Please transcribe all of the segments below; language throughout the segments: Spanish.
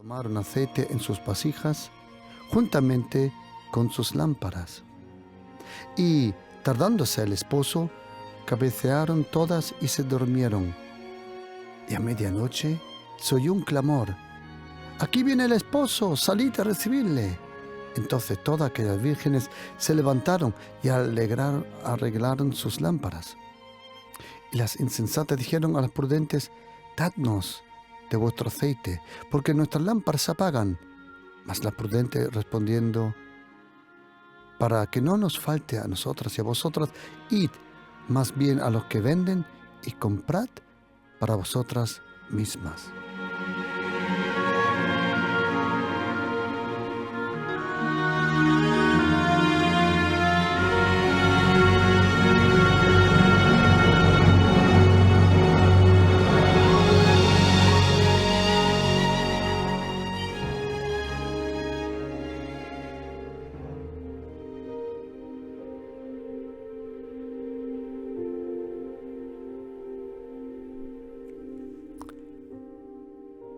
Tomaron aceite en sus vasijas, juntamente con sus lámparas. Y, tardándose el esposo, cabecearon todas y se durmieron. Y a medianoche se oyó un clamor: «¡Aquí viene el esposo! ¡Salid a recibirle!». Entonces todas aquellas vírgenes se levantaron y arreglaron sus lámparas. Y las insensatas dijeron a las prudentes: «Dadnos de vuestro aceite, porque nuestras lámparas se apagan». Mas las prudentes respondiendo: «Para que no nos falte a nosotras y a vosotras, id más bien a los que venden y comprad para vosotras mismas».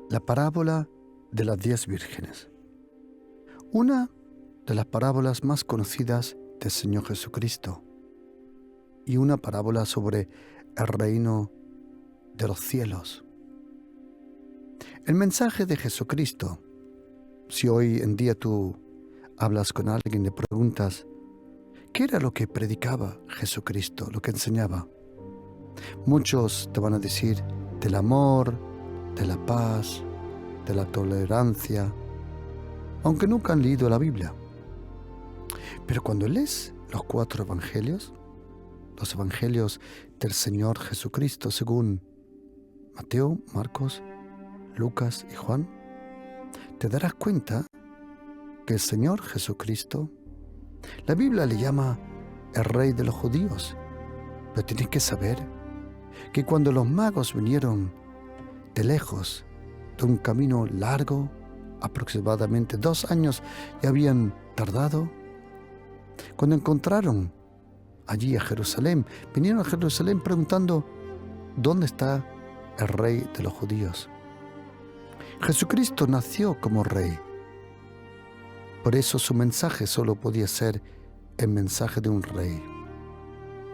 La parábola de las 10 vírgenes. Una de las parábolas más conocidas del Señor Jesucristo, y una parábola sobre el reino de los cielos. El mensaje de Jesucristo, si hoy en día tú hablas con alguien y le preguntas ¿qué era lo que predicaba Jesucristo, lo que enseñaba? Muchos te van a decir del amor, de la paz, de la tolerancia, aunque nunca han leído la Biblia. Pero cuando lees los 4 evangelios, los evangelios del Señor Jesucristo según Mateo, Marcos, Lucas y Juan, te darás cuenta que el Señor Jesucristo, la Biblia le llama el Rey de los judíos, pero tienes que saber que cuando los magos vinieron de lejos, de un camino largo, aproximadamente 2 años ya habían tardado, cuando encontraron allí a Jerusalén, vinieron a Jerusalén preguntando ¿dónde está el Rey de los judíos? Jesucristo nació como Rey. Por eso su mensaje solo podía ser el mensaje de un Rey.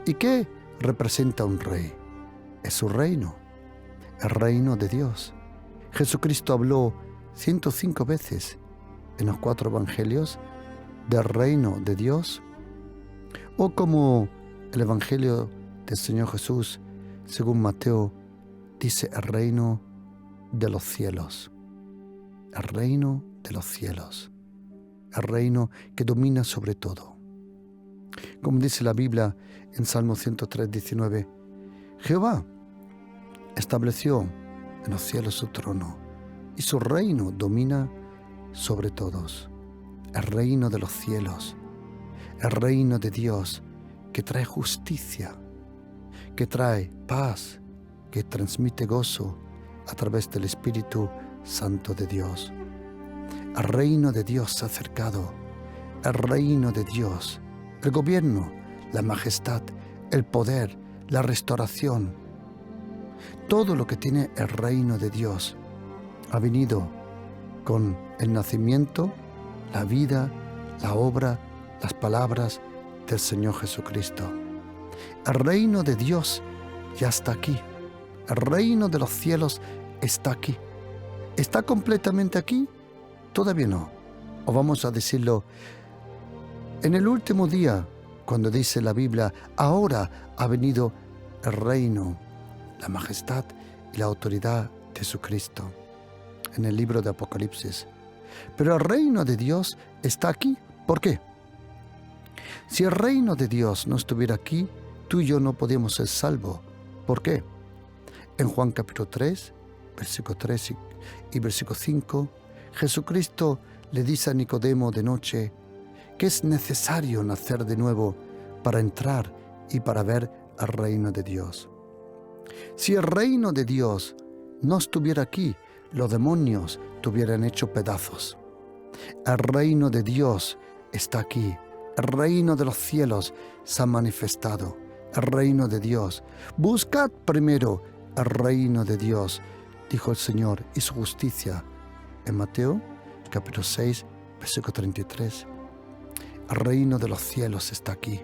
¿Y qué representa un Rey? Es su reino, el reino de Dios. Jesucristo habló 105 veces en los 4 evangelios del reino de Dios, o como el evangelio del Señor Jesús, según Mateo, dice el reino de los cielos. El reino de los cielos. El reino que domina sobre todo. Como dice la Biblia en Salmo 103, 19, Jehová estableció en los cielos su trono, y su reino domina sobre todos. El reino de los cielos, el reino de Dios, que trae justicia, que trae paz, que transmite gozo a través del Espíritu Santo de Dios. El reino de Dios se ha acercado, el reino de Dios, el gobierno, la majestad, el poder, la restauración. Todo lo que tiene el reino de Dios ha venido con el nacimiento, la vida, la obra, las palabras del Señor Jesucristo. El reino de Dios ya está aquí. El reino de los cielos está aquí. ¿Está completamente aquí? Todavía no. O vamos a decirlo, en el último día, cuando dice la Biblia, ahora ha venido el reino, la majestad y la autoridad de Jesucristo, en el libro de Apocalipsis. Pero el reino de Dios está aquí. ¿Por qué? Si el reino de Dios no estuviera aquí, tú y yo no podíamos ser salvos. ¿Por qué? En Juan capítulo 3, versículo 3 y versículo 5, Jesucristo le dice a Nicodemo de noche que es necesario nacer de nuevo para entrar y para ver el reino de Dios. Si el reino de Dios no estuviera aquí, los demonios te hubieran hecho pedazos. El reino de Dios está aquí. El reino de los cielos se ha manifestado. El reino de Dios. Buscad primero el reino de Dios, dijo el Señor, y su justicia, en Mateo, capítulo 6, versículo 33. El reino de los cielos está aquí.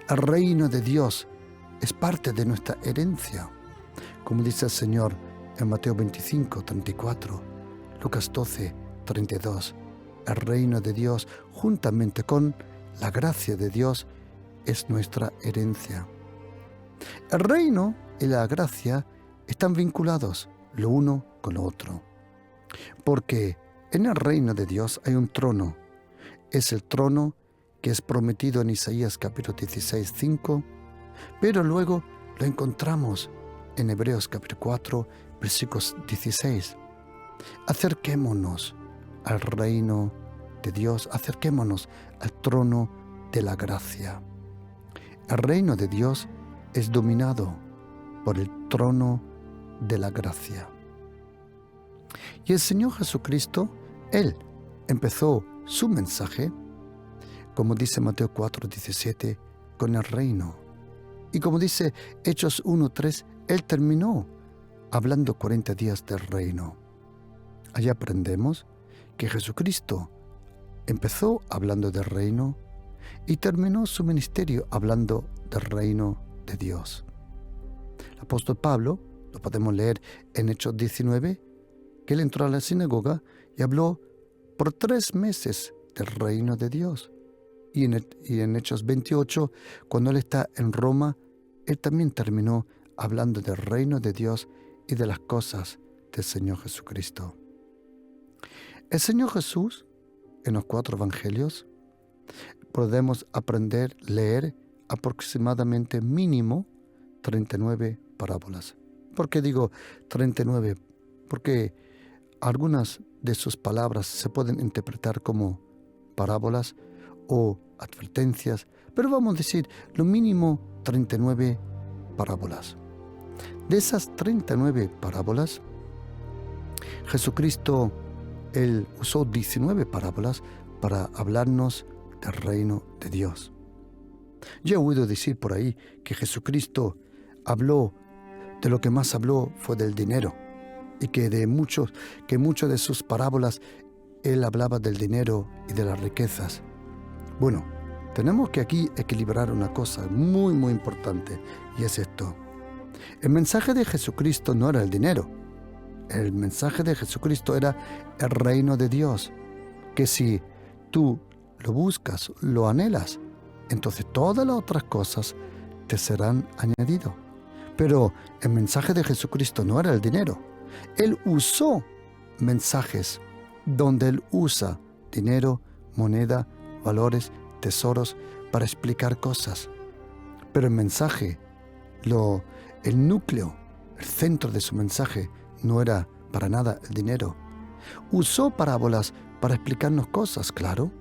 El reino de Dios es parte de nuestra herencia. Como dice el Señor en Mateo 25, 34, Lucas 12, 32. El reino de Dios, juntamente con la gracia de Dios, es nuestra herencia. El reino y la gracia están vinculados lo uno con lo otro. Porque en el reino de Dios hay un trono. Es el trono que es prometido en Isaías capítulo 16, 5, pero luego lo encontramos en Hebreos capítulo 4, versículos 16. Acerquémonos al reino de Dios, acerquémonos al trono de la gracia. El reino de Dios es dominado por el trono de la gracia. Y el Señor Jesucristo, Él empezó su mensaje, como dice Mateo 4, 17, con el reino. Y como dice Hechos 1, 3, Él terminó hablando 40 días del reino. Allí aprendemos que Jesucristo empezó hablando del reino y terminó su ministerio hablando del reino de Dios. El apóstol Pablo, lo podemos leer en Hechos 19, que él entró a la sinagoga y habló por 3 meses del reino de Dios. Y en Hechos 28, cuando él está en Roma, él también terminó hablando del reino de Dios y de las cosas del Señor Jesucristo. El Señor Jesús, en los 4 evangelios, podemos aprender, leer aproximadamente mínimo 39 parábolas. ¿Por qué digo 39? Porque algunas de sus palabras se pueden interpretar como parábolas o advertencias, pero vamos a decir lo mínimo 39 parábolas. De esas 39 parábolas, Jesucristo, Él usó 19 parábolas para hablarnos del reino de Dios. Yo he oído decir por ahí que Jesucristo habló, de lo que más habló fue del dinero, y que muchas de sus parábolas Él hablaba del dinero y de las riquezas. Bueno, tenemos que aquí equilibrar una cosa muy, muy importante, y es esto. El mensaje de Jesucristo no era el dinero. El mensaje de Jesucristo era el reino de Dios, que si tú lo buscas, lo anhelas, entonces todas las otras cosas te serán añadidas. Pero el mensaje de Jesucristo no era el dinero. Él usó mensajes donde Él usa dinero, moneda, valores, tesoros para explicar cosas. Pero el mensaje, el núcleo, el centro de su mensaje no era para nada el dinero. Usó parábolas para explicarnos cosas, claro.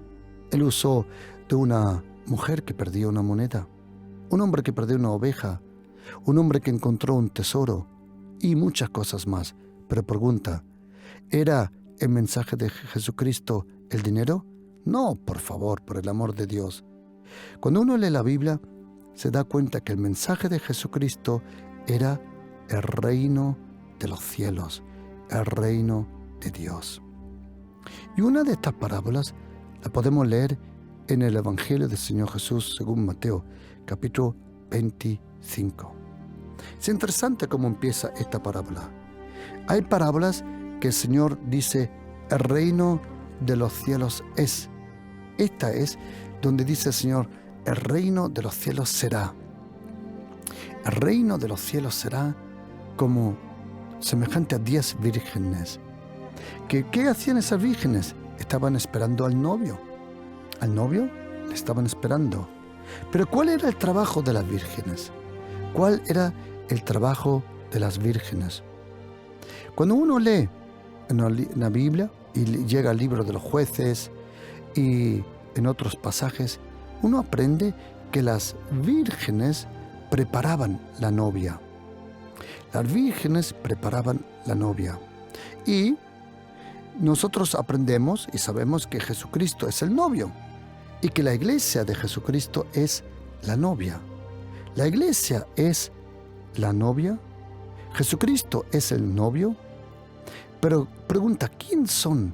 Él usó de una mujer que perdió una moneda, un hombre que perdió una oveja, un hombre que encontró un tesoro y muchas cosas más. Pero pregunta, ¿era el mensaje de Jesucristo el dinero? No, por favor, por el amor de Dios. Cuando uno lee la Biblia, se da cuenta que el mensaje de Jesucristo era el reino de los cielos, el reino de Dios. Y una de estas parábolas la podemos leer en el Evangelio del Señor Jesús según Mateo, capítulo 25. Es interesante cómo empieza esta parábola. Hay parábolas que el Señor dice, el reino de los cielos es. Esta es donde dice el Señor, el reino de los cielos será. El reino de los cielos será como semejante a 10 vírgenes. ¿Qué hacían esas vírgenes? Estaban esperando al novio. Al novio le estaban esperando. Pero ¿cuál era el trabajo de las vírgenes? ¿Cuál era el trabajo de las vírgenes? Cuando uno lee en la Biblia y llega al libro de los jueces y en otros pasajes, uno aprende que las vírgenes preparaban la novia. Las vírgenes preparaban la novia. Y nosotros aprendemos y sabemos que Jesucristo es el novio y que la iglesia de Jesucristo es la novia. La iglesia es la novia, Jesucristo es el novio, Pero pregunta, ¿quién son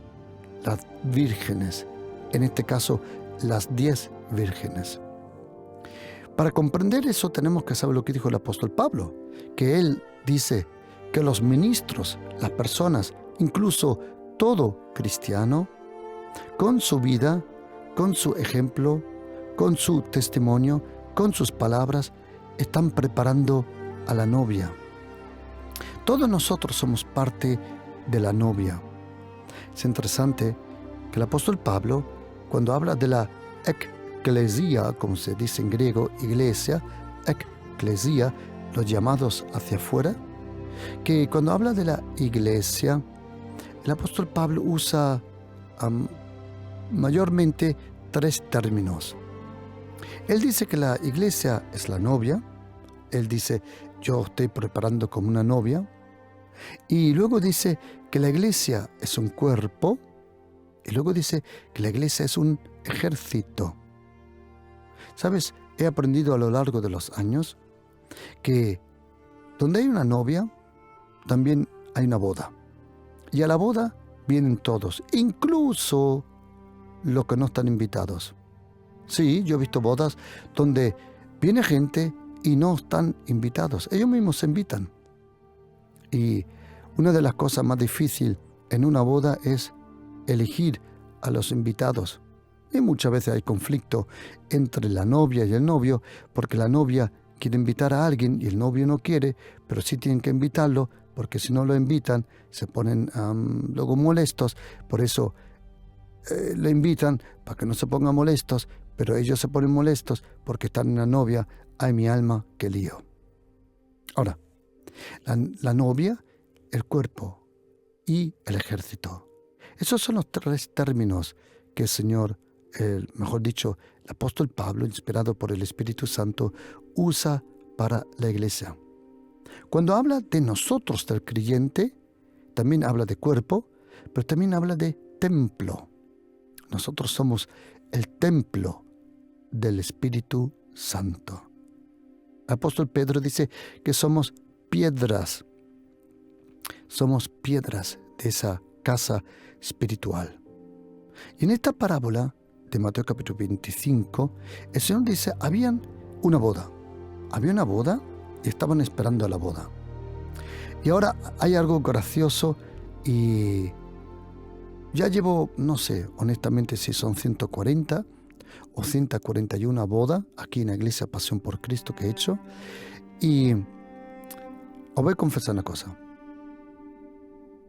las vírgenes? En este caso, las 10 vírgenes. Para comprender eso tenemos que saber lo que dijo el apóstol Pablo, que él dice que los ministros, las personas, incluso todo cristiano, con su vida, con su ejemplo, con su testimonio, con sus palabras, están preparando a la novia. Todos nosotros somos parte de la novia. Es interesante que el apóstol Pablo, cuando habla de la eclesia, como se dice en griego, iglesia, eclesia, los llamados hacia afuera, que cuando habla de la iglesia, el apóstol Pablo usa mayormente 3 términos. Él dice que la iglesia es la novia. Él dice, yo estoy preparando como una novia. Y luego dice que la iglesia es un cuerpo. Y luego dice que la iglesia es un ejército. ¿Sabes? He aprendido a lo largo de los años que donde hay una novia, también hay una boda. Y a la boda vienen todos, incluso los que no están invitados. Sí, yo he visto bodas donde viene gente y no están invitados. Ellos mismos se invitan. Y una de las cosas más difíciles en una boda es elegir a los invitados. Y muchas veces hay conflicto entre la novia y el novio, porque la novia quiere invitar a alguien y el novio no quiere, pero sí tienen que invitarlo, porque si no lo invitan se ponen luego molestos. Por eso le invitan para que no se pongan molestos, pero ellos se ponen molestos porque están en la novia. ¡Ay, mi alma, qué lío! Ahora, la novia, el cuerpo y el ejército. Esos son los 3 términos que el Señor, mejor dicho, el apóstol Pablo, inspirado por el Espíritu Santo, usa para la iglesia. Cuando habla de nosotros, del creyente, también habla de cuerpo, pero también habla de templo. Nosotros somos el templo del Espíritu Santo. El apóstol Pedro dice que somos piedras. Somos piedras de esa casa espiritual. Y en esta parábola de Mateo capítulo 25, el Señor dice, había una boda y estaban esperando a la boda. Y ahora hay algo gracioso y ya llevo, no sé, honestamente si son 140 o 141 bodas aquí en la iglesia Pasión por Cristo que he hecho. Y os voy a confesar una cosa.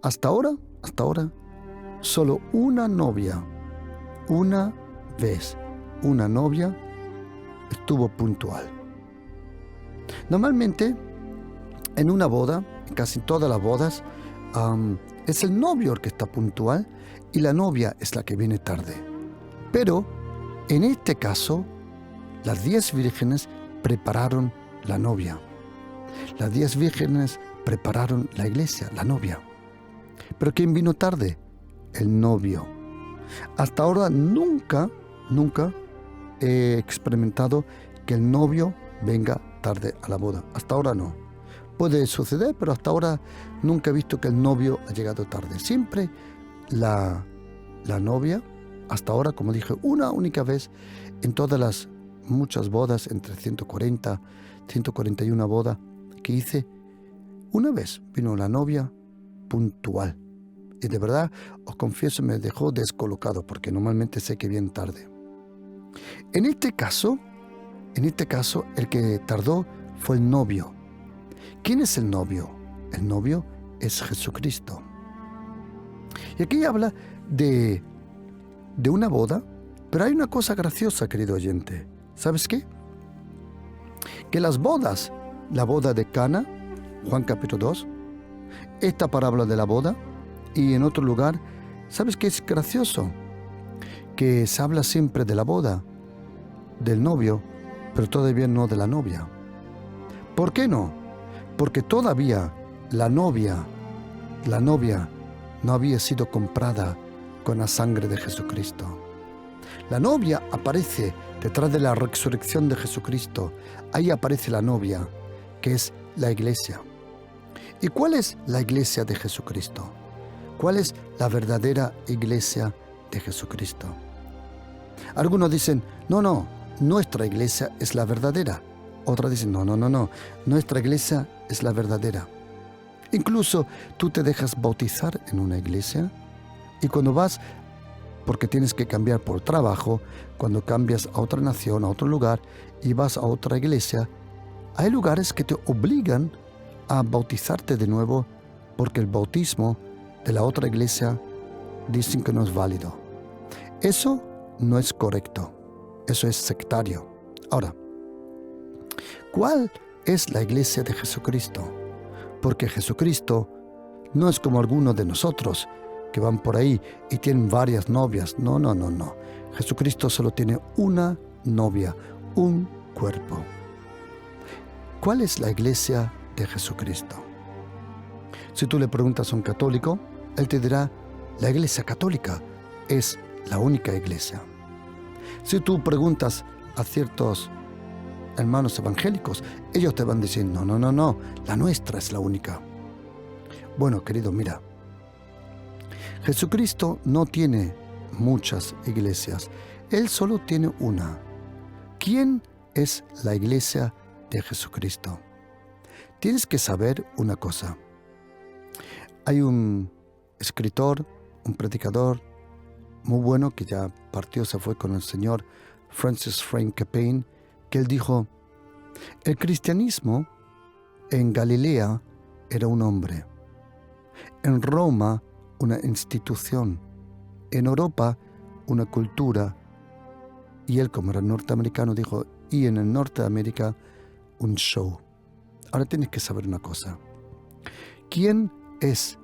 Hasta ahora, solo una novia, una vez, una novia estuvo puntual. Normalmente, en una boda, en casi todas las bodas, es el novio el que está puntual y la novia es la que viene tarde. Pero, en este caso, las 10 vírgenes prepararon la novia. Las 10 vírgenes prepararon la iglesia, la novia. ¿Pero quién vino tarde? El novio. Hasta ahora nunca he experimentado que el novio venga tarde a la boda. Hasta ahora no. Puede suceder, pero hasta ahora nunca he visto que el novio ha llegado tarde. Siempre la novia, hasta ahora, como dije, una única vez en todas las muchas bodas, entre 140, 141 bodas que hice, una vez vino la novia puntual. Y de verdad, os confieso, me dejó descolocado, porque normalmente sé que viene tarde. En este caso, el que tardó fue el novio. ¿Quién es el novio? El novio es Jesucristo. Y aquí habla de una boda, pero hay una cosa graciosa, querido oyente. ¿Sabes qué? Que las bodas, la boda de Cana, Juan capítulo 2, esta parábola de la boda, y en otro lugar, ¿sabes qué es gracioso? Que se habla siempre de la boda, del novio, pero todavía no de la novia. ¿Por qué no? Porque todavía la novia no había sido comprada con la sangre de Jesucristo. La novia aparece detrás de la resurrección de Jesucristo. Ahí aparece la novia, que es la iglesia. ¿Y cuál es la iglesia de Jesucristo? ¿Cuál es la verdadera iglesia de Jesucristo? Algunos dicen, no, nuestra iglesia es la verdadera. Otros dicen, no, nuestra iglesia es la verdadera. Incluso tú te dejas bautizar en una iglesia y cuando vas, porque tienes que cambiar por trabajo, cuando cambias a otra nación, a otro lugar y vas a otra iglesia, hay lugares que te obligan a bautizarte de nuevo porque el bautismo de la otra iglesia dicen que no es válido. Eso no es correcto, eso es sectario. Ahora, ¿cuál es la iglesia de Jesucristo? Porque Jesucristo no es como algunos de nosotros que van por ahí y tienen varias novias. No. Jesucristo solo tiene una novia, un cuerpo. ¿Cuál es la iglesia de Jesucristo? Si tú le preguntas a un católico, él te dirá, la iglesia católica es la única iglesia. Si tú preguntas a ciertos hermanos evangélicos, ellos te van a decir, no, la nuestra es la única. Bueno, querido, mira, Jesucristo no tiene muchas iglesias, Él solo tiene una. ¿Quién es la iglesia de Jesucristo? Tienes que saber una cosa. Hay un escritor, un predicador muy bueno que ya partió, se fue con el Señor, Francis Frank Payne, que él dijo, el cristianismo en Galilea era un hombre, en Roma una institución, en Europa una cultura, y él como era norteamericano dijo, y en el Norteamérica un show. Ahora tienes que saber una cosa, ¿quién es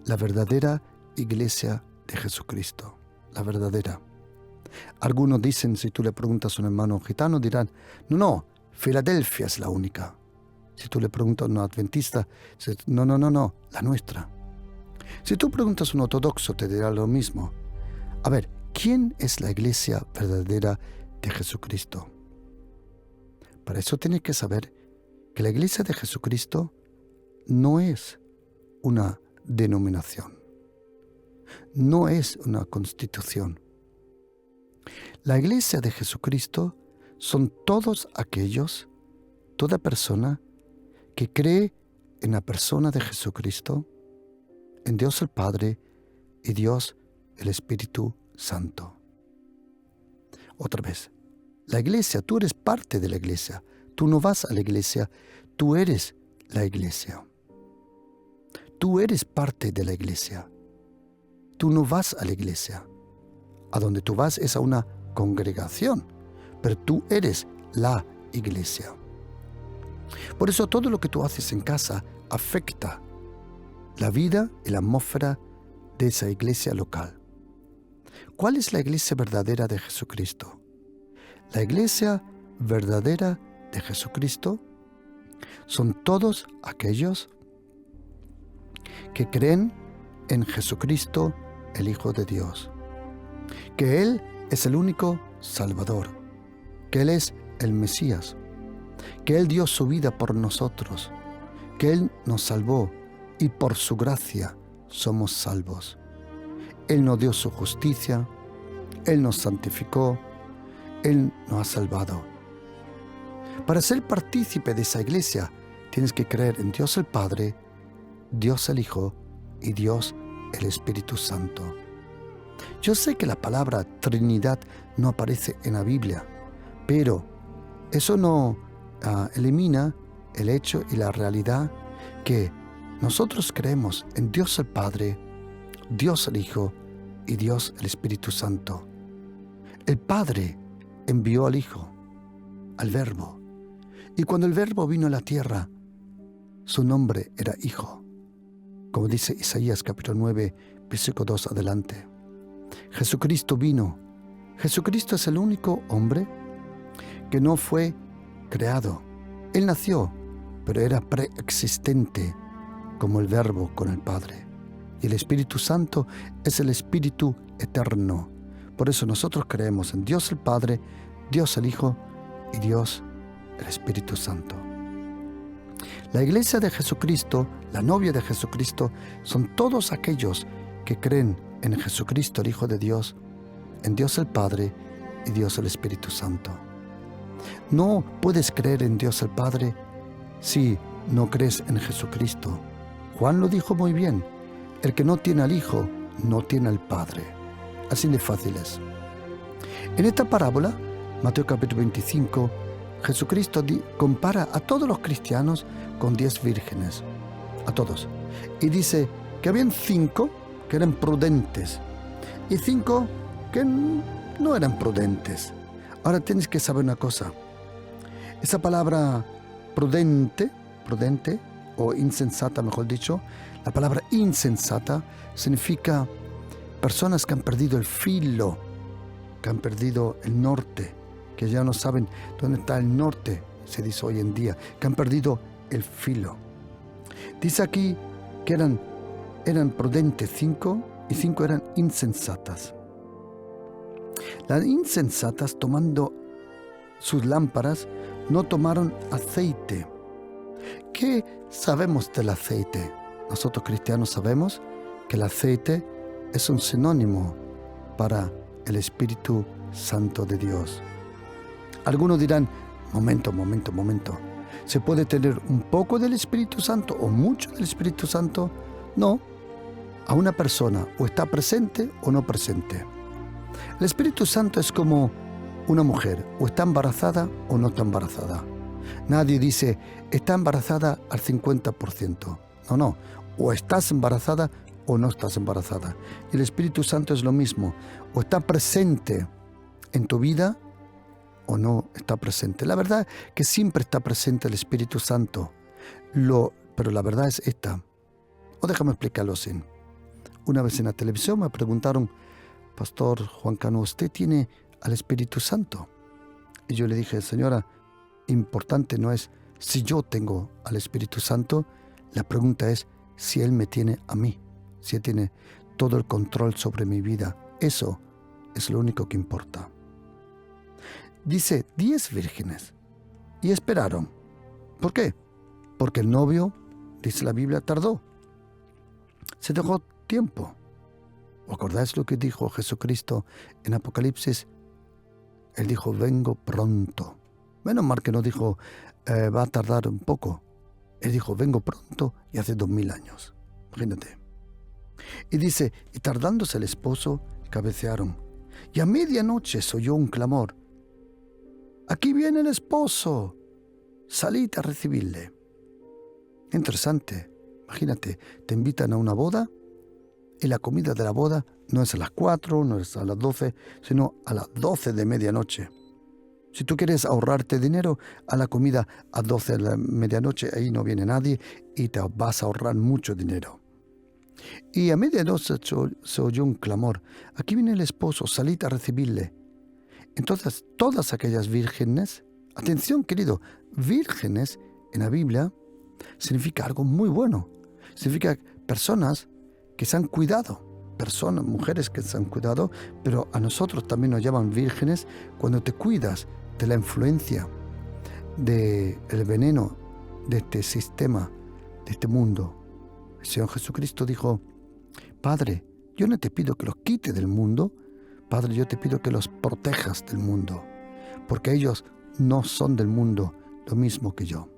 la verdadera iglesia de Jesucristo? La verdadera. Algunos dicen, si tú le preguntas a un hermano gitano, dirán, no, Filadelfia es la única. Si tú le preguntas a un adventista, no, la nuestra. Si tú preguntas a un ortodoxo, te dirá lo mismo. A ver, ¿quién es la iglesia verdadera de Jesucristo? Para eso tienes que saber que la iglesia de Jesucristo no es una denominación, no es una constitución. La iglesia de Jesucristo son todos aquellos, toda persona que cree en la persona de Jesucristo, en Dios el Padre y Dios el Espíritu Santo. Otra vez, la iglesia, tú eres parte de la iglesia, tú no vas a la iglesia, tú eres la iglesia. Tú eres parte de la iglesia, tú no vas a la iglesia. A donde tú vas es a una congregación, pero tú eres la iglesia. Por eso todo lo que tú haces en casa afecta la vida y la atmósfera de esa iglesia local. ¿Cuál es la iglesia verdadera de Jesucristo? La iglesia verdadera de Jesucristo son todos aquellos que creen en Jesucristo, el Hijo de Dios, que Él es el único Salvador, que Él es el Mesías, que Él dio su vida por nosotros, que Él nos salvó y por su gracia somos salvos. Él nos dio su justicia, Él nos santificó, Él nos ha salvado. Para ser partícipe de esa iglesia, tienes que creer en Dios el Padre, Dios el Hijo y Dios el Espíritu Santo. Yo sé que la palabra Trinidad no aparece en la Biblia, pero eso no elimina el hecho y la realidad que nosotros creemos en Dios el Padre, Dios el Hijo y Dios el Espíritu Santo. El Padre envió al Hijo, al Verbo, y cuando el Verbo vino a la tierra, su nombre era Hijo, como dice Isaías capítulo 9, versículo 2 adelante. Jesucristo vino. Jesucristo es el único hombre que no fue creado. Él nació, pero era preexistente como el Verbo con el Padre. Y el Espíritu Santo es el Espíritu eterno. Por eso nosotros creemos en Dios el Padre, Dios el Hijo y Dios el Espíritu Santo. La iglesia de Jesucristo, la novia de Jesucristo, son todos aquellos que creen en Jesucristo, el Hijo de Dios, en Dios el Padre y Dios el Espíritu Santo. No puedes creer en Dios el Padre si no crees en Jesucristo. Juan lo dijo muy bien: el que no tiene al Hijo, no tiene al Padre. Así de fácil es. En esta parábola, Mateo capítulo 25, Jesucristo compara a todos los cristianos con 10 vírgenes, a todos. Y dice que habían 5 que eran prudentes y 5 que no eran prudentes. Ahora tienes que saber una cosa. Esa palabra prudente o insensata, mejor dicho, la palabra insensata significa personas que han perdido el filo, que han perdido el norte, que ya no saben dónde está el norte, se dice hoy en día, que han perdido el filo. Dice aquí que eran prudentes 5 y 5 eran insensatas. Las insensatas, tomando sus lámparas, no tomaron aceite. ¿Qué sabemos del aceite? Nosotros cristianos sabemos que el aceite es un sinónimo para el Espíritu Santo de Dios. Algunos dirán: momento. ¿Se puede tener un poco del Espíritu Santo o mucho del Espíritu Santo? No. A una persona o está presente o no presente. El Espíritu Santo es como una mujer: o está embarazada o no está embarazada. Nadie dice está embarazada al 50%. No. O estás embarazada o no estás embarazada. Y el Espíritu Santo es lo mismo: o está presente en tu vida o no está presente. La verdad es que siempre está presente el Espíritu Santo. Pero la verdad es esta. O déjame explicarlo así. Una vez en la televisión me preguntaron: Pastor Juan Cano, ¿usted tiene al Espíritu Santo? Y yo le dije: señora, importante no es si yo tengo al Espíritu Santo, la pregunta es si Él me tiene a mí, si Él tiene todo el control sobre mi vida. Eso es lo único que importa. Dice 10 vírgenes y esperaron. ¿Por qué? Porque el novio, dice la Biblia, tardó. Se dejó tiempo. ¿Os acordáis lo que dijo Jesucristo en Apocalipsis? Él dijo: vengo pronto. Menos mal que no dijo va a tardar un poco. Él dijo: vengo pronto, y hace 2000 años. Imagínate. Y dice: y tardándose el esposo, cabecearon. Y a medianoche se oyó un clamor: aquí viene el esposo, salid a recibirle. Interesante. Imagínate, te invitan a una boda y la comida de la boda no es a las 4, no es a las 12, sino a las 12 de medianoche. Si tú quieres ahorrarte dinero, a la comida a 12 de la medianoche, ahí no viene nadie y te vas a ahorrar mucho dinero. Y a medianoche se oyó un clamor: aquí viene el esposo, salid a recibirle. Entonces todas aquellas vírgenes, atención querido, vírgenes en la Biblia significa algo muy bueno. Significa personas que se han cuidado, mujeres que se han cuidado, pero a nosotros también nos llaman vírgenes cuando te cuidas de la influencia, del veneno de este sistema, de este mundo. El Señor Jesucristo dijo: Padre, yo no te pido que los quite del mundo, Padre, yo te pido que los protejas del mundo, porque ellos no son del mundo, lo mismo que yo.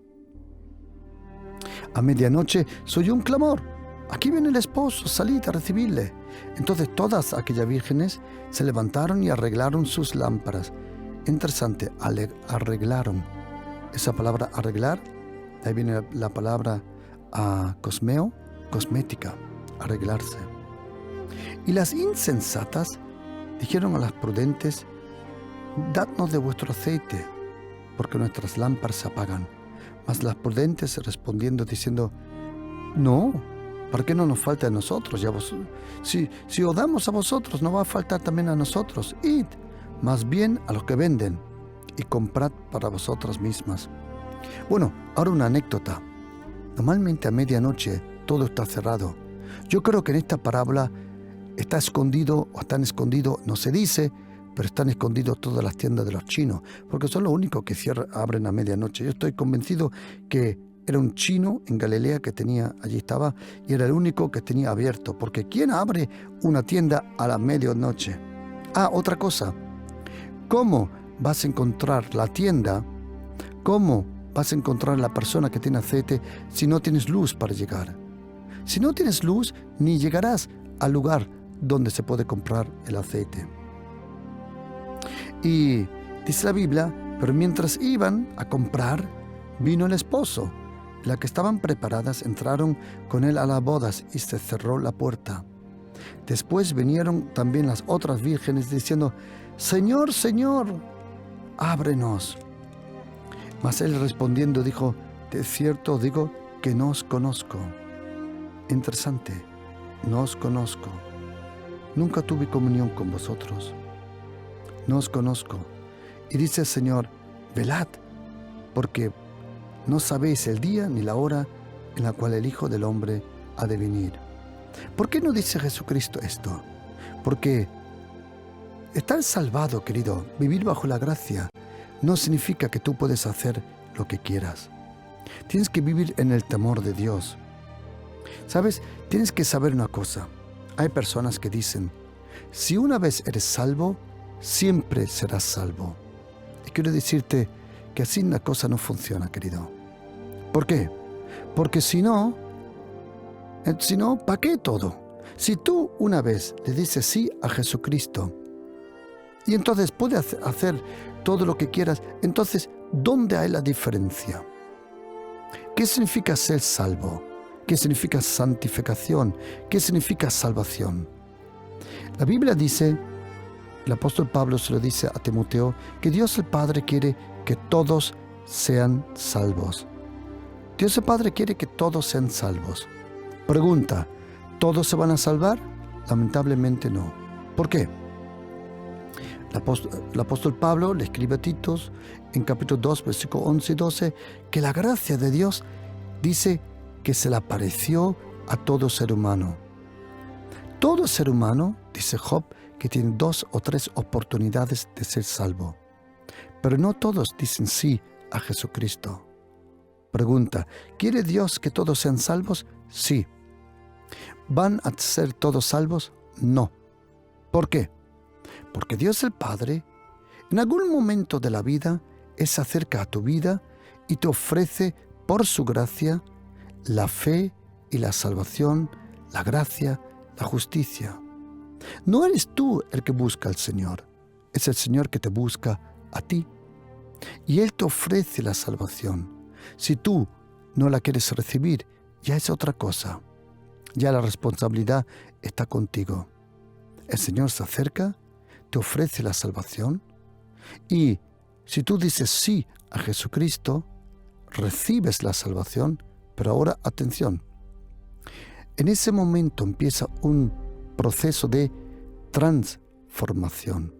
A medianoche se oyó un clamor: aquí viene el esposo, salid a recibirle. Entonces todas aquellas vírgenes se levantaron y arreglaron sus lámparas. Interesante, arreglaron. Esa palabra arreglar, de ahí viene la palabra cosmeo, cosmética, arreglarse. Y las insensatas dijeron a las prudentes: dadnos de vuestro aceite, porque nuestras lámparas se apagan. Mas las prudentes respondiendo diciendo: no, ¿para qué no nos falta a nosotros? Si os damos a vosotros, no va a faltar también a nosotros. Id más bien a los que venden y comprad para vosotras mismas. Bueno, ahora una anécdota. Normalmente a medianoche todo está cerrado. Yo creo que en esta parábola está escondido, o están escondidos, no se dice, pero están escondidos todas las tiendas de los chinos, porque son los únicos que abren a medianoche. Yo estoy convencido que era un chino en Galilea que allí estaba, y era el único que tenía abierto, porque ¿quién abre una tienda a la medianoche? Otra cosa, ¿cómo vas a encontrar la tienda? ¿Cómo vas a encontrar la persona que tiene aceite si no tienes luz para llegar? Si no tienes luz, ni llegarás al lugar donde se puede comprar el aceite. Y dice la Biblia, pero mientras iban a comprar, vino el esposo. Las que estaban preparadas entraron con él a las bodas y se cerró la puerta. Después vinieron también las otras vírgenes diciendo, Señor, Señor, ábrenos. Mas él respondiendo dijo, de cierto os digo que no os conozco. Interesante, no os conozco. Nunca tuve comunión con vosotros. No os conozco. Y dice el Señor, velad, porque no sabéis el día ni la hora en la cual el Hijo del Hombre ha de venir. ¿Por qué no dice Jesucristo esto? Porque estar salvado, querido, vivir bajo la gracia, no significa que tú puedes hacer lo que quieras. Tienes que vivir en el temor de Dios. ¿Sabes? Tienes que saber una cosa. Hay personas que dicen, si una vez eres salvo, siempre serás salvo. Y quiero decirte que así la cosa no funciona, querido. ¿Por qué? Porque si no, ¿para qué todo? Si tú una vez le dices sí a Jesucristo, y entonces puedes hacer todo lo que quieras, entonces, ¿dónde hay la diferencia? ¿Qué significa ser salvo? ¿Qué significa santificación? ¿Qué significa salvación? La Biblia dice, el apóstol Pablo se lo dice a Timoteo, que Dios el Padre quiere que todos sean salvos. Dios el Padre quiere que todos sean salvos. Pregunta, ¿todos se van a salvar? Lamentablemente no. ¿Por qué? El apóstol Pablo le escribe a Tito en capítulo 2, versículos 11 y 12, que la gracia de Dios dice que se le apareció a todo ser humano. Todo ser humano, dice Job, que tiene 2 o 3 oportunidades de ser salvo. Pero no todos dicen sí a Jesucristo. Pregunta, ¿quiere Dios que todos sean salvos? Sí. ¿Van a ser todos salvos? No. ¿Por qué? Porque Dios el Padre, en algún momento de la vida, se acerca a tu vida y te ofrece por su gracia la fe y la salvación, la gracia, la justicia. No eres tú el que busca al Señor, es el Señor que te busca a ti. Y Él te ofrece la salvación. Si tú no la quieres recibir, ya es otra cosa. Ya la responsabilidad está contigo. El Señor se acerca, te ofrece la salvación, y si tú dices sí a Jesucristo, recibes la salvación. Pero ahora, atención, en ese momento empieza un proceso de transformación.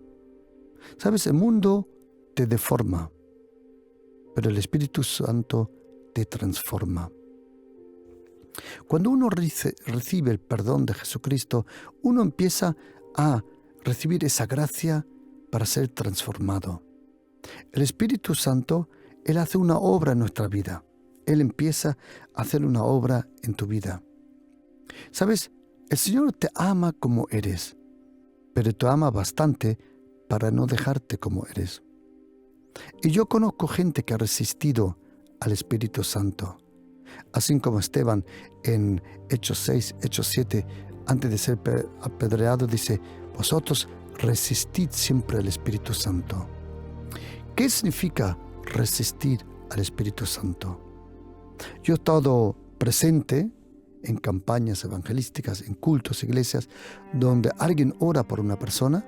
¿Sabes? El mundo te deforma, pero el Espíritu Santo te transforma. Cuando uno recibe el perdón de Jesucristo, uno empieza a recibir esa gracia para ser transformado. El Espíritu Santo, Él hace una obra en nuestra vida. Él empieza a hacer una obra en tu vida. ¿Sabes? El Señor te ama como eres, pero te ama bastante para no dejarte como eres. Y yo conozco gente que ha resistido al Espíritu Santo. Así como Esteban en Hechos 6, Hechos 7, antes de ser apedreado, dice, vosotros resistid siempre al Espíritu Santo. ¿Qué significa resistir al Espíritu Santo? Yo he estado presente en campañas evangelísticas, en cultos, iglesias, donde alguien ora por una persona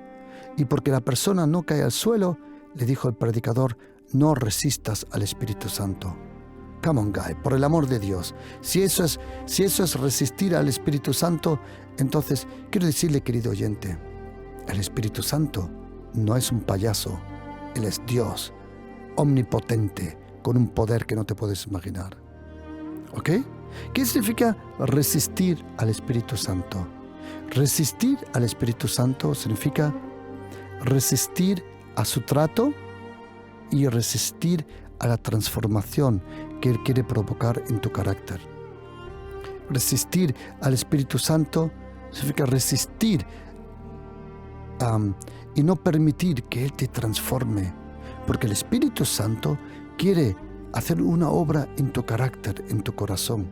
y porque la persona no cae al suelo, le dijo el predicador, no resistas al Espíritu Santo. Come on, guy, por el amor de Dios. Si eso es resistir al Espíritu Santo, entonces quiero decirle, querido oyente, el Espíritu Santo no es un payaso. Él es Dios, omnipotente, con un poder que no te puedes imaginar. ¿Ok? ¿Qué significa resistir al Espíritu Santo? Resistir al Espíritu Santo significa resistir a su trato y resistir a la transformación que Él quiere provocar en tu carácter. Resistir al Espíritu Santo significa resistir y no permitir que Él te transforme, porque el Espíritu Santo quiere hacer una obra en tu carácter, en tu corazón.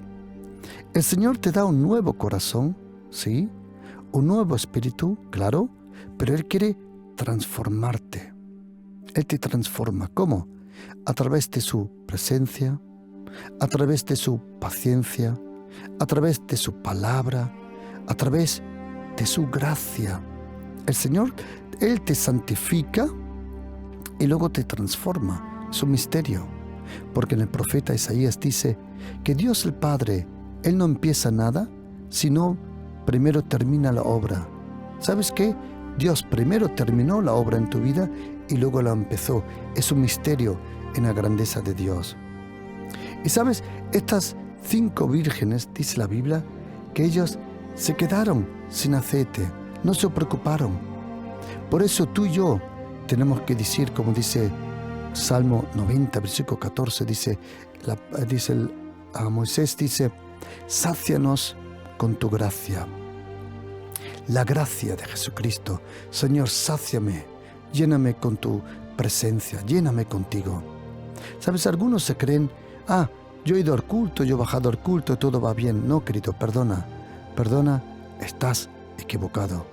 El Señor te da un nuevo corazón, ¿sí? Un nuevo espíritu, claro, pero Él quiere transformarte. Él te transforma. ¿Cómo? A través de su presencia, a través de su paciencia, a través de su palabra, a través de su gracia. El Señor, Él te santifica y luego te transforma. Es un misterio, porque en el profeta Isaías dice que Dios el Padre, Él no empieza nada, sino primero termina la obra. ¿Sabes qué? Dios primero terminó la obra en tu vida y luego la empezó. Es un misterio en la grandeza de Dios. Y sabes, estas 5 vírgenes, dice la Biblia, que ellos se quedaron sin aceite, no se preocuparon. Por eso tú y yo tenemos que decir, como dice Salmo 90, versículo 14, Moisés dice, sácianos con tu gracia. La gracia de Jesucristo. Señor, sáciame, lléname con tu presencia, lléname contigo. ¿Sabes? Algunos se creen, yo he ido al culto, yo he bajado al culto, todo va bien. No, querido, perdona, estás equivocado.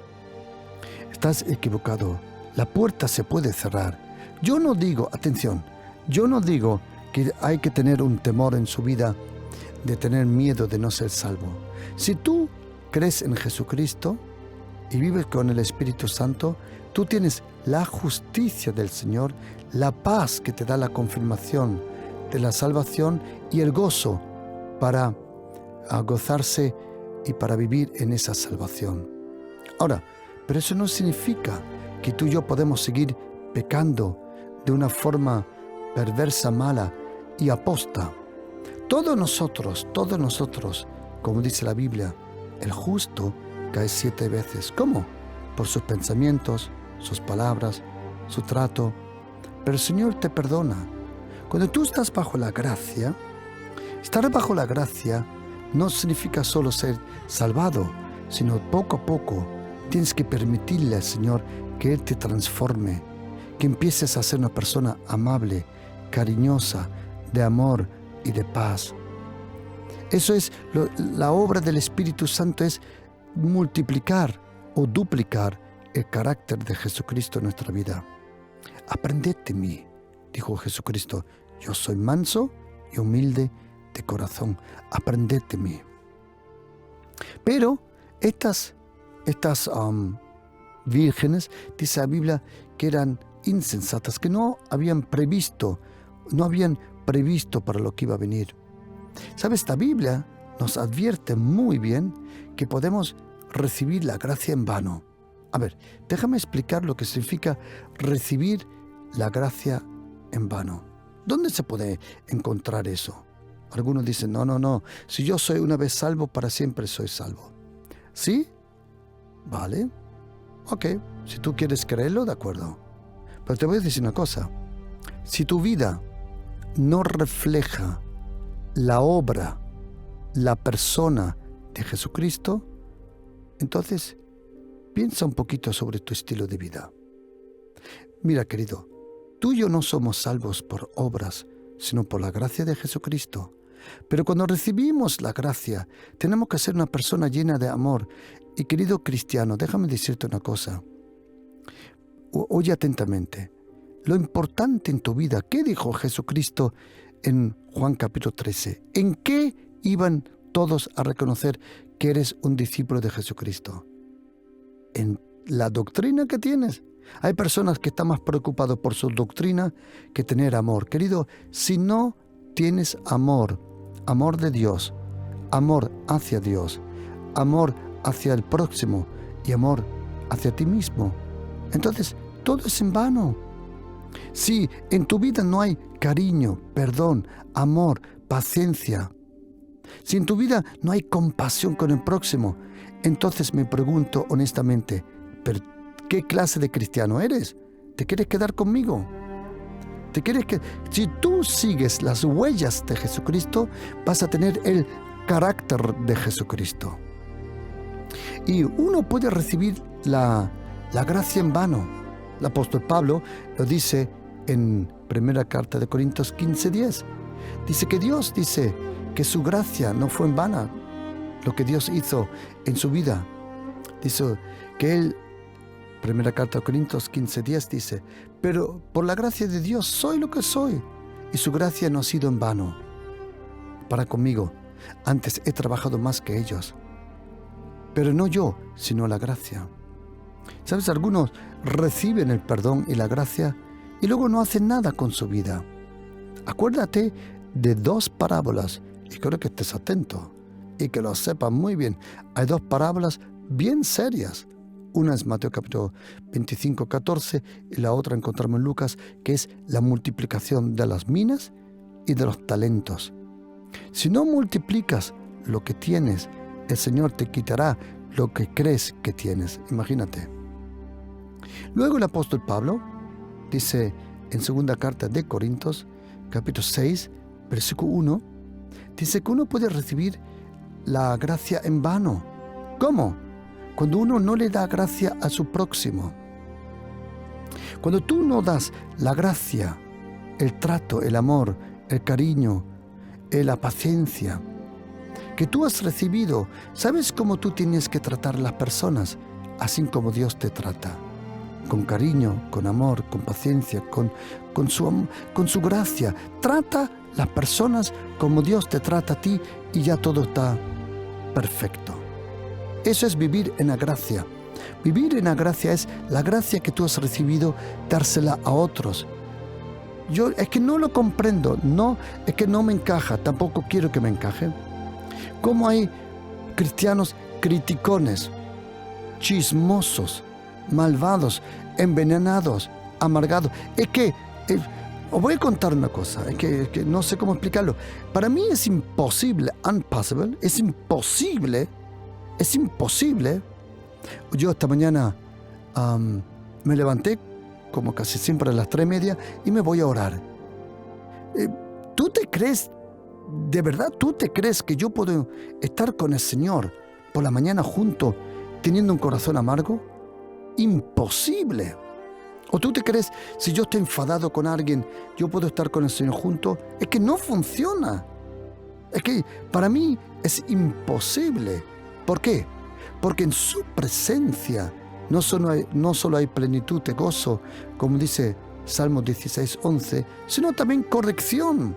Estás equivocado. La puerta se puede cerrar. Yo no digo, atención, yo no digo que hay que tener un temor en su vida de tener miedo de no ser salvo. Si tú crees en Jesucristo y vives con el Espíritu Santo, tú tienes la justicia del Señor, la paz que te da la confirmación de la salvación y el gozo para gozarse y para vivir en esa salvación. Ahora, pero eso no significa que tú y yo podemos seguir pecando de una forma perversa, mala y aposta. Todos nosotros, como dice la Biblia, el justo cae 7 veces. ¿Cómo? Por sus pensamientos, sus palabras, su trato. Pero el Señor te perdona. Cuando tú estás bajo la gracia, estar bajo la gracia no significa solo ser salvado, sino poco a poco tienes que permitirle al Señor que Él te transforme, que empieces a ser una persona amable, cariñosa, de amor y de paz. Eso es la obra del Espíritu Santo, es multiplicar o duplicar el carácter de Jesucristo en nuestra vida. Aprended de mí, dijo Jesucristo, yo soy manso y humilde de corazón. Aprended de mí. Pero estas vírgenes, dice la Biblia, que eran insensatas, que no habían previsto para lo que iba a venir. ¿Sabes? Esta Biblia nos advierte muy bien que podemos recibir la gracia en vano. A ver, déjame explicar lo que significa recibir la gracia en vano. ¿Dónde se puede encontrar eso? Algunos dicen, no, si yo soy una vez salvo, para siempre soy salvo. ¿Sí? Vale. Ok, si tú quieres creerlo, de acuerdo. Pero te voy a decir una cosa. Si tu vida no refleja la obra, la persona de Jesucristo, entonces piensa un poquito sobre tu estilo de vida. Mira, querido, tú y yo no somos salvos por obras, sino por la gracia de Jesucristo. Pero cuando recibimos la gracia, tenemos que ser una persona llena de amor. Y querido cristiano, déjame decirte una cosa. Oye atentamente. Lo importante en tu vida, ¿qué dijo Jesucristo en Juan capítulo 13? ¿En qué iban todos a reconocer que eres un discípulo de Jesucristo? En la doctrina que tienes. Hay personas que están más preocupadas por su doctrina que tener amor. Querido, si no tienes amor de Dios, amor hacia Dios, amor hacia el próximo y amor hacia ti mismo, entonces todo es en vano. Si en tu vida no hay cariño, perdón, amor, paciencia, si en tu vida no hay compasión con el próximo, entonces me pregunto honestamente, ¿pero qué clase de cristiano eres? ¿Te quieres quedar conmigo? Si tú sigues las huellas de Jesucristo, vas a tener el carácter de Jesucristo. Y uno puede recibir la gracia en vano. El apóstol Pablo lo dice en primera carta de Corintios 15:10. Dice que Dios dice que su gracia no fue en vano, lo que Dios hizo en su vida. Dice que Él, primera carta de Corintios 15:10 dice, pero por la gracia de Dios soy lo que soy, y su gracia no ha sido en vano para conmigo. Antes he trabajado más que ellos, pero no yo, sino la gracia. ¿Sabes? Algunos reciben el perdón y la gracia y luego no hacen nada con su vida. Acuérdate de dos parábolas, y quiero que estés atento y que lo sepas muy bien. Hay dos parábolas bien serias. Una es Mateo capítulo 25, 14, y la otra encontramos en Lucas, que es la multiplicación de las minas y de los talentos. Si no multiplicas lo que tienes, el Señor te quitará lo que crees que tienes. Imagínate. Luego el apóstol Pablo dice en segunda carta de Corintios, capítulo 6, versículo 1, dice que uno puede recibir la gracia en vano. ¿Cómo? Cuando uno no le da gracia a su próximo. Cuando tú no das la gracia, el trato, el amor, el cariño, la paciencia que tú has recibido, ¿sabes cómo tú tienes que tratar a las personas? Así como Dios te trata. Con cariño, con amor, con paciencia, con su gracia. Trata a las personas como Dios te trata a ti y ya todo está perfecto. Eso es vivir en la gracia. Vivir en la gracia es la gracia que tú has recibido, dársela a otros. Yo es que no lo comprendo, no, es que no me encaja, tampoco quiero que me encaje. ¿Cómo hay cristianos criticones, chismosos, malvados, envenenados, amargados? Es que, os voy a contar una cosa, es que no sé cómo explicarlo. Para mí es imposible, es imposible. Yo esta mañana me levanté, como casi siempre a las 3:30, y me voy a orar. ¿Tú te crees, de verdad, tú te crees que yo puedo estar con el Señor por la mañana junto, teniendo un corazón amargo? Imposible. ¿O tú te crees, si yo estoy enfadado con alguien, yo puedo estar con el Señor junto? Es que no funciona. Es que para mí es imposible. ¿Por qué? Porque en su presencia no solo hay plenitud de gozo, como dice Salmos 16:11, sino también corrección.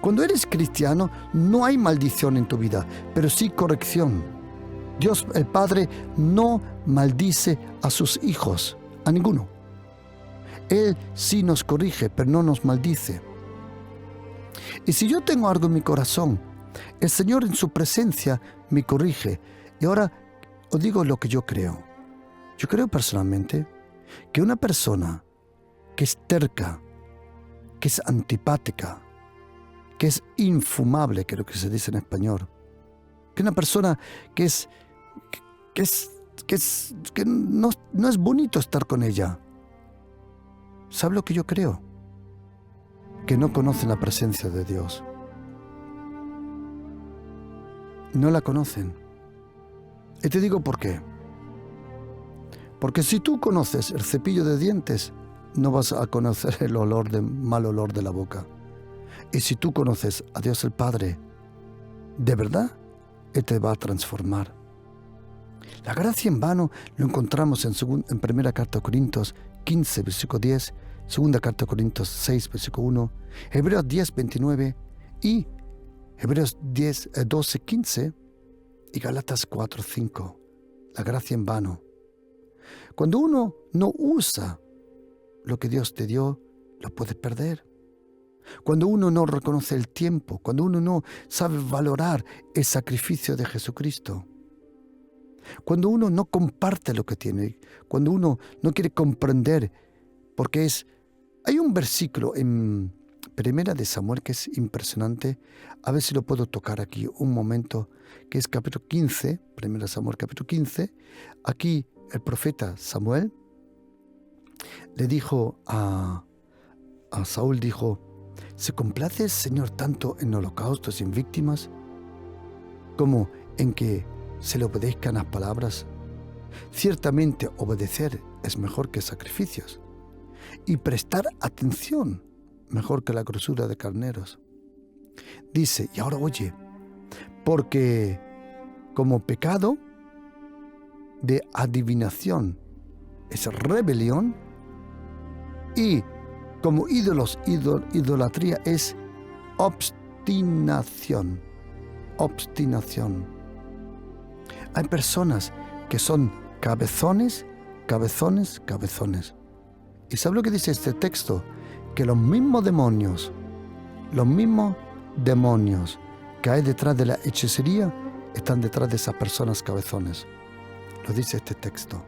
Cuando eres cristiano, no hay maldición en tu vida, pero sí corrección. Dios, el Padre, no maldice a sus hijos, a ninguno. Él sí nos corrige, pero no nos maldice. Y si yo tengo algo en mi corazón, el Señor en su presencia me corrige. Y ahora os digo lo que yo creo. Yo creo personalmente que una persona que es terca, que es antipática, que es infumable, creo que se dice en español, que una persona que no es bonito estar con ella. ¿Sabe lo que yo creo? Que no conocen la presencia de Dios. No la conocen. Y te digo por qué. Porque si tú conoces el cepillo de dientes, no vas a conocer el mal olor de la boca. Y si tú conoces a Dios el Padre, de verdad, Él te va a transformar. La gracia en vano lo encontramos en primera carta a Corintios 15, versículo 10, segunda carta a Corintios 6, versículo 1, Hebreos 10, 29 y Hebreos 12, 15 y Gálatas 4, 5. La gracia en vano. Cuando uno no usa lo que Dios te dio, lo puedes perder. Cuando uno no reconoce el tiempo, cuando uno no sabe valorar el sacrificio de Jesucristo, cuando uno no comparte lo que tiene, cuando uno no quiere comprender, porque hay un versículo en Primera de Samuel que es impresionante, a ver si lo puedo tocar aquí un momento, que es capítulo 15, Primera Samuel capítulo 15, aquí el profeta Samuel le dijo a a Saúl dijo: ¿se complace el Señor tanto en holocaustos y en víctimas como en que se le obedezcan las palabras? Ciertamente obedecer es mejor que sacrificios, y prestar atención mejor que la grosura de carneros. Dice, y ahora oye, porque como pecado de adivinación es rebelión, y como idolatría es obstinación. Hay personas que son cabezones. ¿Y sabe lo que dice este texto? Que los mismos demonios que hay detrás de la hechicería están detrás de esas personas cabezones. Lo dice este texto.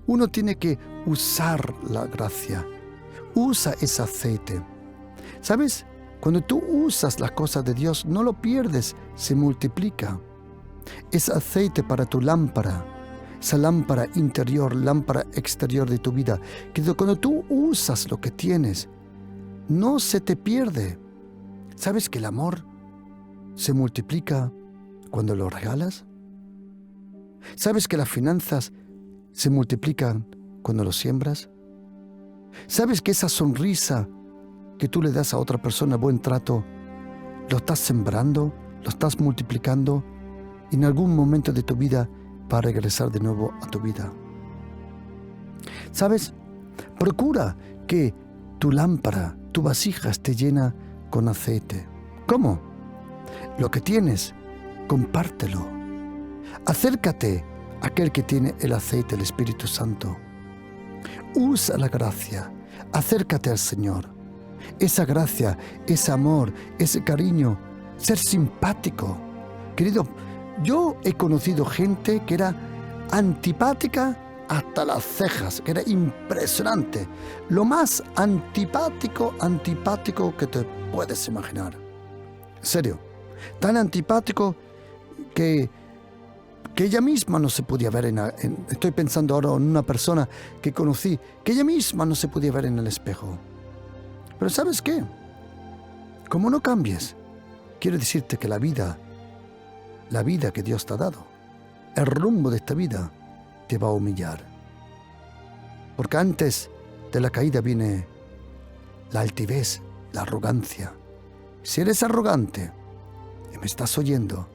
Uno tiene que usar la gracia. Usa ese aceite. ¿Sabes? Cuando tú usas las cosas de Dios, no lo pierdes, se multiplica. Es aceite para tu lámpara, esa lámpara interior, lámpara exterior de tu vida. Que cuando tú usas lo que tienes, no se te pierde. ¿Sabes que el amor se multiplica cuando lo regalas? ¿Sabes que las finanzas se multiplican cuando lo siembras? ¿Sabes que esa sonrisa que tú le das a otra persona, buen trato, lo estás sembrando, lo estás multiplicando y en algún momento de tu vida va a regresar de nuevo a tu vida? ¿Sabes? Procura que tu lámpara, tu vasija esté llena con aceite. ¿Cómo? Lo que tienes, compártelo. Acércate a aquel que tiene el aceite, el Espíritu Santo. Usa la gracia. Acércate al Señor. Esa gracia, ese amor, ese cariño, ser simpático. Querido, yo he conocido gente que era antipática hasta las cejas, que era impresionante. Lo más antipático que te puedes imaginar. En serio, tan antipático que ella misma no se podía ver estoy pensando ahora en una persona que conocí, que ella misma no se podía ver en el espejo. Pero ¿sabes qué? Como no cambies, quiero decirte que la vida que Dios te ha dado, el rumbo de esta vida, te va a humillar. Porque antes de la caída viene la altivez, la arrogancia. Si eres arrogante y me estás oyendo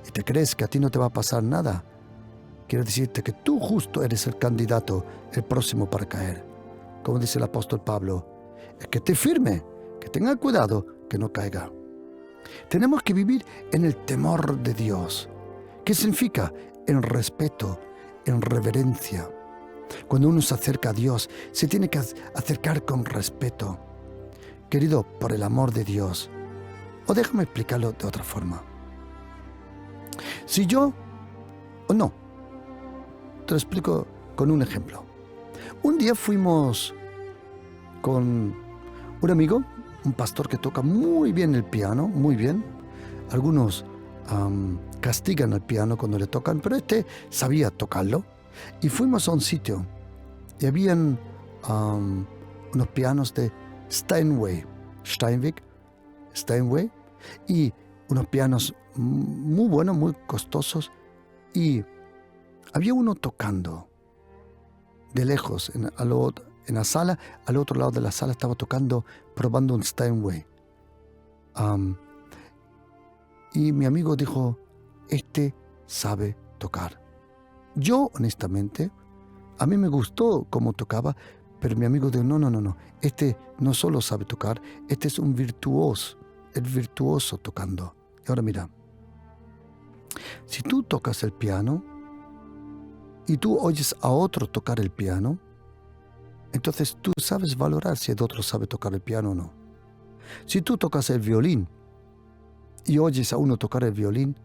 y te crees que a ti no te va a pasar nada, quiero decirte que tú justo eres el candidato, el próximo para caer. Como dice el apóstol Pablo, es que esté firme, que tenga cuidado, que no caiga. Tenemos que vivir en el temor de Dios. ¿Qué significa? En respeto, en reverencia. Cuando uno se acerca a Dios, se tiene que acercar con respeto. Querido, por el amor de Dios. O déjame explicarlo de otra forma. Si yo, o no, te lo explico con un ejemplo. Un día fuimos con un amigo, un pastor que toca muy bien el piano, muy bien. Algunos castigan el piano cuando le tocan, pero este sabía tocarlo. Y fuimos a un sitio y habían unos pianos de Steinway, y unos pianos muy buenos, muy costosos. Y había uno tocando de lejos en la sala, al otro lado de la sala estaba tocando, probando un Steinway. Y mi amigo dijo, este sabe tocar. Yo, honestamente, a mí me gustó cómo tocaba, pero mi amigo dijo, no, este no solo sabe tocar, este es un virtuoso, el virtuoso tocando. Y ahora mira, si tú tocas el piano y tú oyes a otro tocar el piano, entonces tú sabes valorar si el otro sabe tocar el piano o no. Si tú tocas el violín y oyes a uno tocar el violín,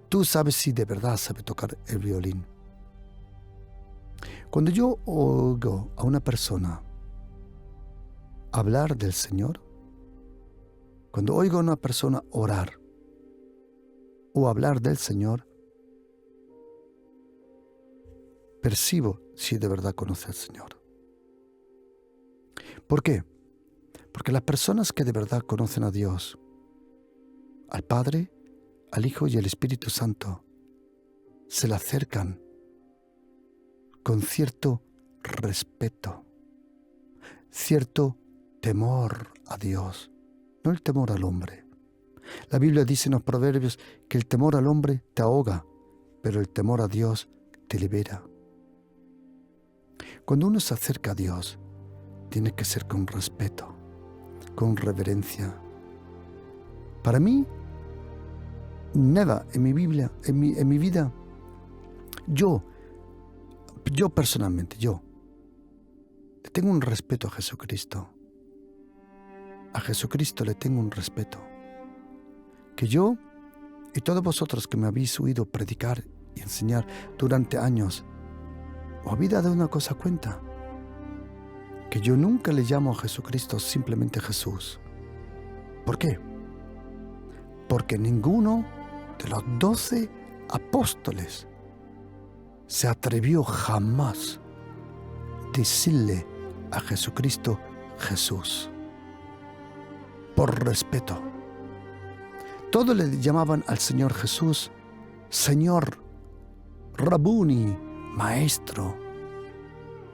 tú sabes si de verdad sabe tocar el violín. Cuando yo oigo a una persona hablar del Señor, cuando oigo a una persona orar o hablar del Señor, percibo si de verdad conoce al Señor. ¿Por qué? Porque las personas que de verdad conocen a Dios, al Padre, al Hijo y al Espíritu Santo, se le acercan con cierto respeto, cierto temor a Dios, no el temor al hombre. La Biblia dice en los Proverbios que el temor al hombre te ahoga, pero el temor a Dios te libera. Cuando uno se acerca a Dios, tiene que ser con respeto, con reverencia. Para mí, nada en mi Biblia, en mi vida, yo personalmente, le tengo un respeto a Jesucristo. A Jesucristo le tengo un respeto. Que yo y todos vosotros que me habéis oído predicar y enseñar durante años, os habéis dado una cosa cuenta. Que yo nunca le llamo a Jesucristo simplemente Jesús. ¿Por qué? Porque ninguno de los 12 apóstoles se atrevió jamás a decirle a Jesucristo Jesús. Por respeto. Todos le llamaban al Señor Jesús Señor, Rabuni, Maestro.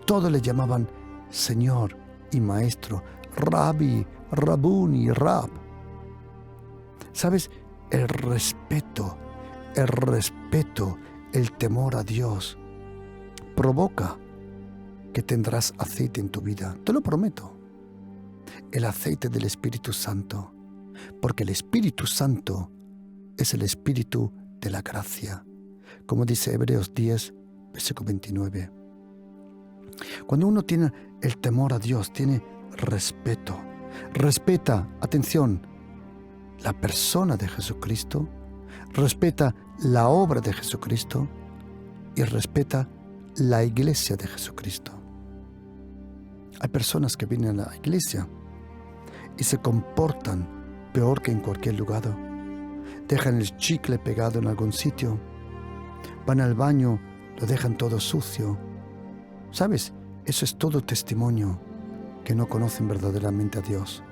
Todos le llamaban Señor y Maestro, Rabbi, Rabuni, Rab. ¿Sabes? El respeto, el temor a Dios provoca que tendrás aceite en tu vida. Te lo prometo. El aceite del Espíritu Santo. Porque el Espíritu Santo es el Espíritu de la gracia. Como dice Hebreos 10, versículo 29. Cuando uno tiene el temor a Dios, tiene respeto. Respeta, atención, la persona de Jesucristo, respeta la obra de Jesucristo y respeta la iglesia de Jesucristo. Hay personas que vienen a la iglesia y se comportan peor que en cualquier lugar. Dejan el chicle pegado en algún sitio, van al baño, lo dejan todo sucio. ¿Sabes? Eso es todo testimonio que no conocen verdaderamente a Dios.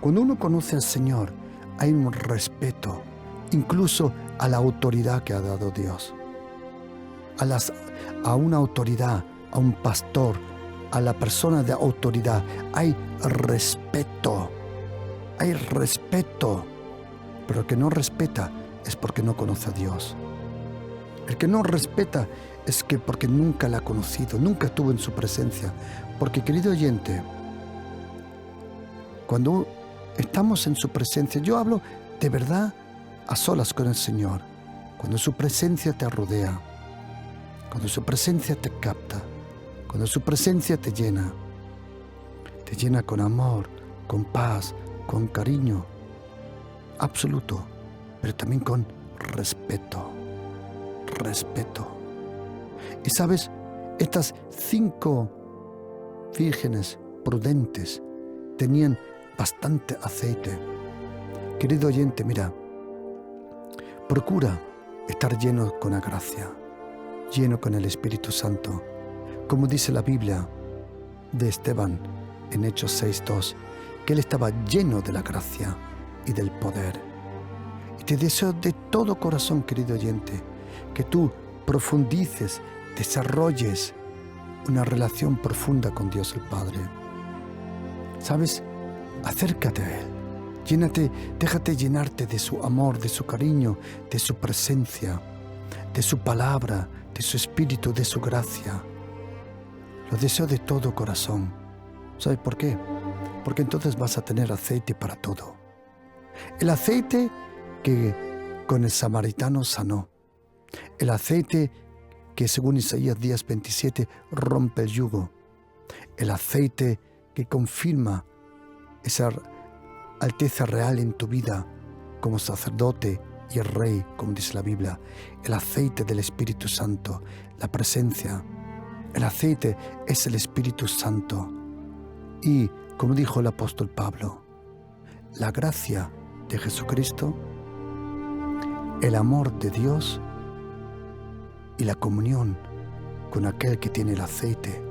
Cuando uno conoce al Señor, hay un respeto, incluso a la autoridad que ha dado Dios. A una autoridad, a un pastor, a la persona de autoridad, hay respeto. Hay respeto. Pero el que no respeta es porque no conoce a Dios. El que no respeta es que porque nunca la ha conocido, nunca estuvo en su presencia. Porque, querido oyente, cuando estamos en su presencia, yo hablo de verdad a solas con el Señor, cuando su presencia te rodea, cuando su presencia te capta, cuando su presencia te llena con amor, con paz, con cariño absoluto, pero también con respeto. Y sabes, estas 5 vírgenes prudentes tenían bastante aceite. Querido oyente, mira, procura estar lleno con la gracia, lleno con el Espíritu Santo, como dice la Biblia de Esteban en Hechos 6:2, que él estaba lleno de la gracia y del poder. Y te deseo de todo corazón, querido oyente, que tú profundices, desarrolles una relación profunda con Dios el Padre. ¿Sabes? Acércate a Él. Déjate llenarte de su amor, de su cariño, de su presencia, de su palabra, de su espíritu, de su gracia. Lo deseo de todo corazón. ¿Sabes por qué? Porque entonces vas a tener aceite para todo. El aceite que con el samaritano sanó. El aceite que según Isaías 10:27 rompe el yugo. El aceite que confirma esa alteza real en tu vida como sacerdote y el rey, como dice la Biblia. El aceite del Espíritu Santo, la presencia. El aceite es el Espíritu Santo. Y, como dijo el apóstol Pablo, la gracia de Jesucristo, el amor de Dios y la comunión con aquel que tiene el aceite,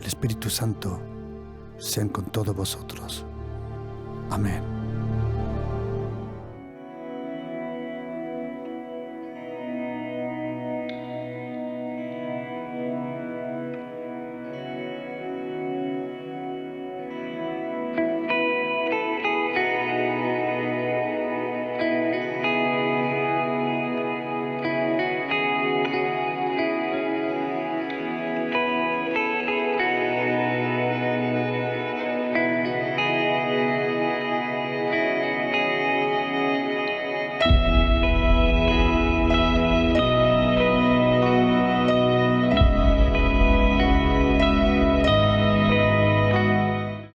el Espíritu Santo, sean con todos vosotros. Amén.